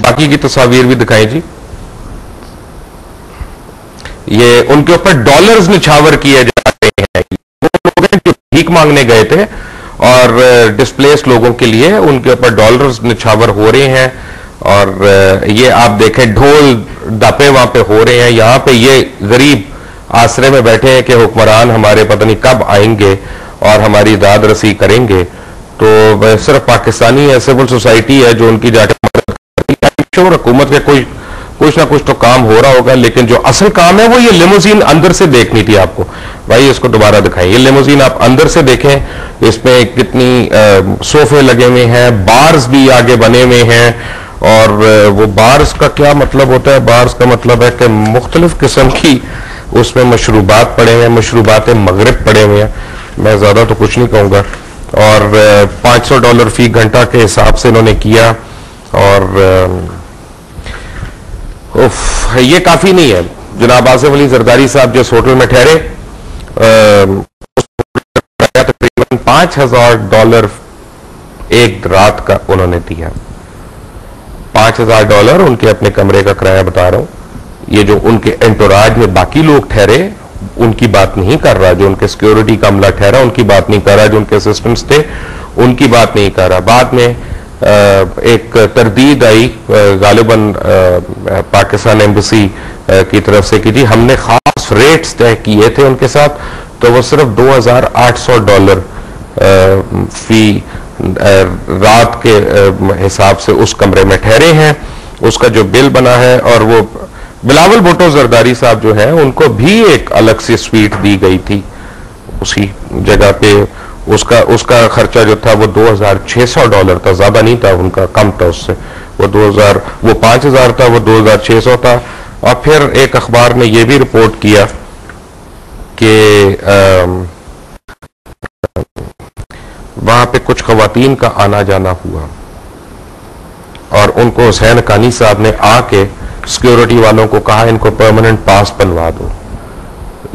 बाकी की तस्वीर भी दिखाएं जी। ये उनके ऊपर डॉलर्स निछावर किए जा रहे हैं। वो लोग हैं जो भीख मांगने गए थे और डिस्प्लेस लोगों के लिए उनके ऊपर डॉलर्स निछावर हो रहे हैं। और ये आप देखें ढोल डपे वहां पे हो रहे हैं। यहां पे ये गरीब आसरे में बैठे हैं कि हुक्मरान हमारे पता नहीं कब आएंगे और हमारी दाद रसी करेंगे। तो सिर्फ पाकिस्तानी है, सिविल सोसाइटी है जो उनकी जाके मदद करती है। श्योर हुकूमत के कुछ ना कुछ तो काम हो रहा होगा, लेकिन जो असल काम है वो ये लिमोजीन अंदर से देखनी थी आपको। भाई इसको दोबारा दिखाएं। ये लिमोजीन आप अंदर से देखें, इसमें कितनी सोफे लगे हुए हैं, बार्स भी आगे बने हुए हैं। और वो बार्स का क्या मतलब होता है? बार्स का मतलब है कि मुख्तलिफ किस्म की उसमें मशरूबात पड़े हुए हैं, मशरूबात मगरिब पड़े हुए हैं। मैं ज्यादा तो कुछ नहीं कहूंगा। और $500 फी घंटा के हिसाब से इन्होंने किया। और ये काफी नहीं है। जनाब आसिफ अली जरदारी साहब जिस होटल में ठहरे तकरीबन $5000 एक रात का उन्होंने दिया। $5000 उनके अपने कमरे का किराया बता रहा हूं। ये जो उनके एंटोराज में बाकी लोग ठहरे उनकी बात नहीं कर रहा, जो उनके सिक्योरिटी का अमला ठहरा उनकी बात नहीं कर रहा, जो उनके असिस्टेंट्स थे उनकी बात नहीं कर रहा। बाद में एक तरदीद आई गालिबन पाकिस्तान एम्बेसी की तरफ से कि जी हमने खास रेट्स तय किए थे उनके साथ, तो वो सिर्फ $2800 फी रात के हिसाब से उस कमरे में ठहरे हैं। उसका जो बिल बना है, और वो बिलावल भुट्टो जरदारी साहब जो है उनको भी एक अलग सी स्वीट दी गई थी उसी जगह पे। उसका खर्चा जो था वो $2600 था, ज्यादा नहीं था उनका, कम था उससे। वो 5000 था, वो 2600 था। और फिर एक अखबार ने यह भी रिपोर्ट किया कि वहां पे कुछ खवातीन का आना जाना हुआ और उनको हुसैन कानी साहब ने आके सिक्योरिटी वालों को कहा इनको परमानेंट पास बनवा दो,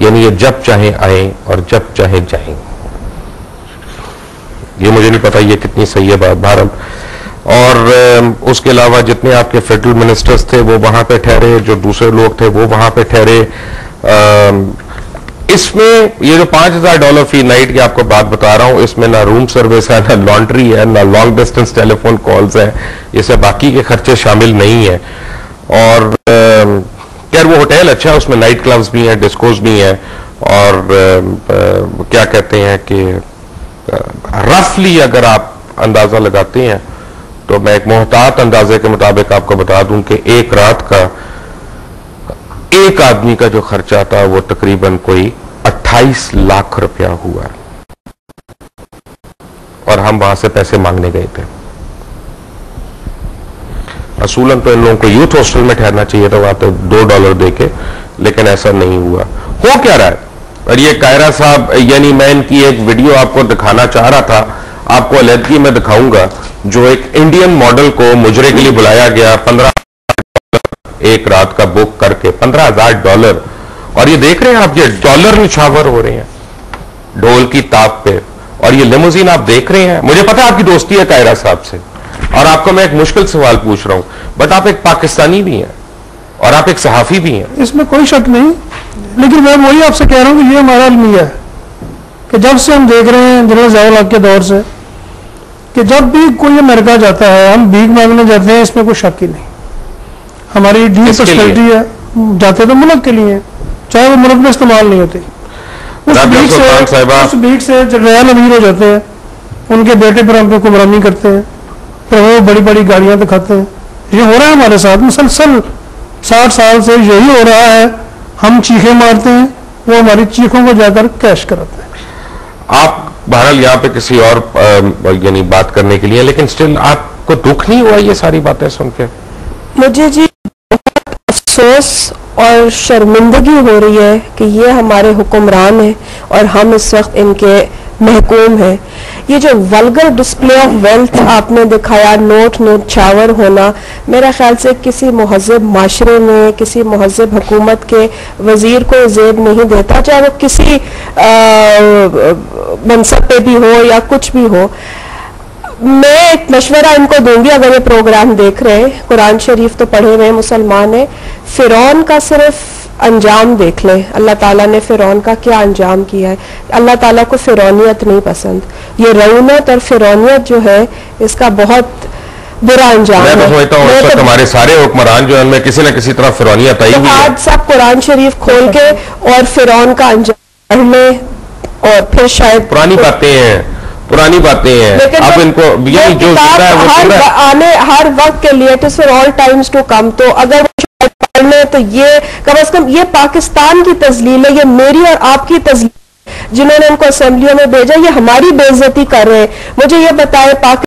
यानी ये जब चाहे आए और जब चाहे जाएं। ये मुझे नहीं पता ये कितनी सही है बात भारत। और उसके अलावा जितने आपके फेडरल मिनिस्टर्स थे वो वहां पे ठहरे, जो दूसरे लोग थे वो वहां पे ठहरे। इसमें ये जो $5000 फी नाइट की आपको बात बता रहा हूं, इसमें ना रूम सर्विस है, ना लॉन्ड्री है, ना लॉन्ग डिस्टेंस टेलीफोन कॉल्स है, इससे बाकी के खर्चे शामिल नहीं है। और खैर वो होटल अच्छा है, उसमें नाइट क्लब्स भी हैं, डिस्कोज भी हैं। और क्या कहते हैं कि रफली अगर आप अंदाजा लगाते हैं तो मैं एक मोहतात अंदाजे के मुताबिक आपको बता दूं कि एक रात का एक आदमी का जो खर्चा था वो तकरीबन कोई 28 लाख रुपया हुआ। और हम वहां से पैसे मांगने गए थे। असूलन तो इन लोगों को यूथ हॉस्टल में ठहरना चाहिए था वहां तो $2 देके, लेकिन ऐसा नहीं हुआ। हो क्या रहा है? और ये कायरा साहब, यानी मैं इनकी एक वीडियो आपको दिखाना चाह रहा था आपको अलहदगी में दिखाऊंगा, जो एक इंडियन मॉडल को मुजरे के लिए बुलाया गया, 15 एक रात का बुक करके, $15,000। और ये देख रहे हैं आप, ये डॉलर निछावर हो रहे हैं ढोल की ताप पे, और ये लिमोजीन आप देख रहे हैं। मुझे पता है आपकी दोस्ती है कायरा साहब से, और आपको मैं एक मुश्किल सवाल पूछ रहा हूं, बट आप एक पाकिस्तानी भी हैं और आप एक सहाफी भी हैं, इसमें कोई शक नहीं। लेकिन मैं वही आपसे कह रहा हूं कि ये हमारा अलमिया है कि जब से हम देख रहे हैं जनरल ज़ियाउल हक के दौर से, कि जब भी कोई अमेरिका जाता है हम भीख मांगने जाते हैं, इसमें कोई शक ही नहीं। हमारी डी पर्सनैलिटी है, जाते तो मुल्क के लिए, चाहे वो मुल्क में इस्तेमाल नहीं होती। उस भीख से जनरल अमीर हो जाते हैं, उनके बेटे पर हम पे हुक्मरानी करते हैं, फिर वो बड़ी बड़ी गाड़ियां दिखाते हैं। ये हो रहा है हमारे साथ मुसलसल, 60 साल से यही हो रहा है। हम चीखें मारते हैं, वो हमारी चीखों को जाकर कैश कराते हैं। आप बहरहाल यहाँ पे किसी और यानी बात करने के लिए, लेकिन स्टिल आपको दुख नहीं हुआ ये सारी बातें सुन के? मुझे जी बहुत अफसोस और शर्मिंदगी हो रही है कि ये हमारे हुक्मरान हैं और हम इस वक्त इनके महकूम हैं। ये जो वल्गर डिस्प्ले ऑफ वेल्थ आपने दिखाया, नोट न्यौछावर होना, मेरा ख्याल से किसी महज़ब माशरे में, किसी महज़ब हुकूमत के वजीर को जेब नहीं देता, चाहे वो किसी मनसब पे भी हो या कुछ भी हो। मैं एक मशवरा इनको दूंगी, अगर ये प्रोग्राम देख रहे हैं, कुरान शरीफ तो पढ़े हुए मुसलमान है, फिरौन का सिर्फ अंजाम देख लें, अल्लाह ताला ने फिरौन का क्या अंजाम किया है। अल्लाह ताला को फिरौनियत नहीं पसंद, ये रऊनत और फिरौनियत जो है इसका बहुत बुरा अंजाम है। मैं तो समझता हूं तो हमारे सारे हुक्मरान जो हैं उनमें किसी न किसी तरह फिरौनियत आई हुई है। आज सब कुरान शरीफ खोल के और फिरौन का अंजाम पढ़ लें, और फिर शायद पुरानी बातें हैं, लेकिन अब इनको ये जो हर वक्त के लिए, it is for all times to come. तो अगर पढ़ने तो ये कम से कम, ये पाकिस्तान की तजलील है, ये मेरी और आपकी तजलील, जिन्होंने उनको असेंबलियों में भेजा, ये हमारी बेइज्जती कर रहे हैं। मुझे ये बताएं,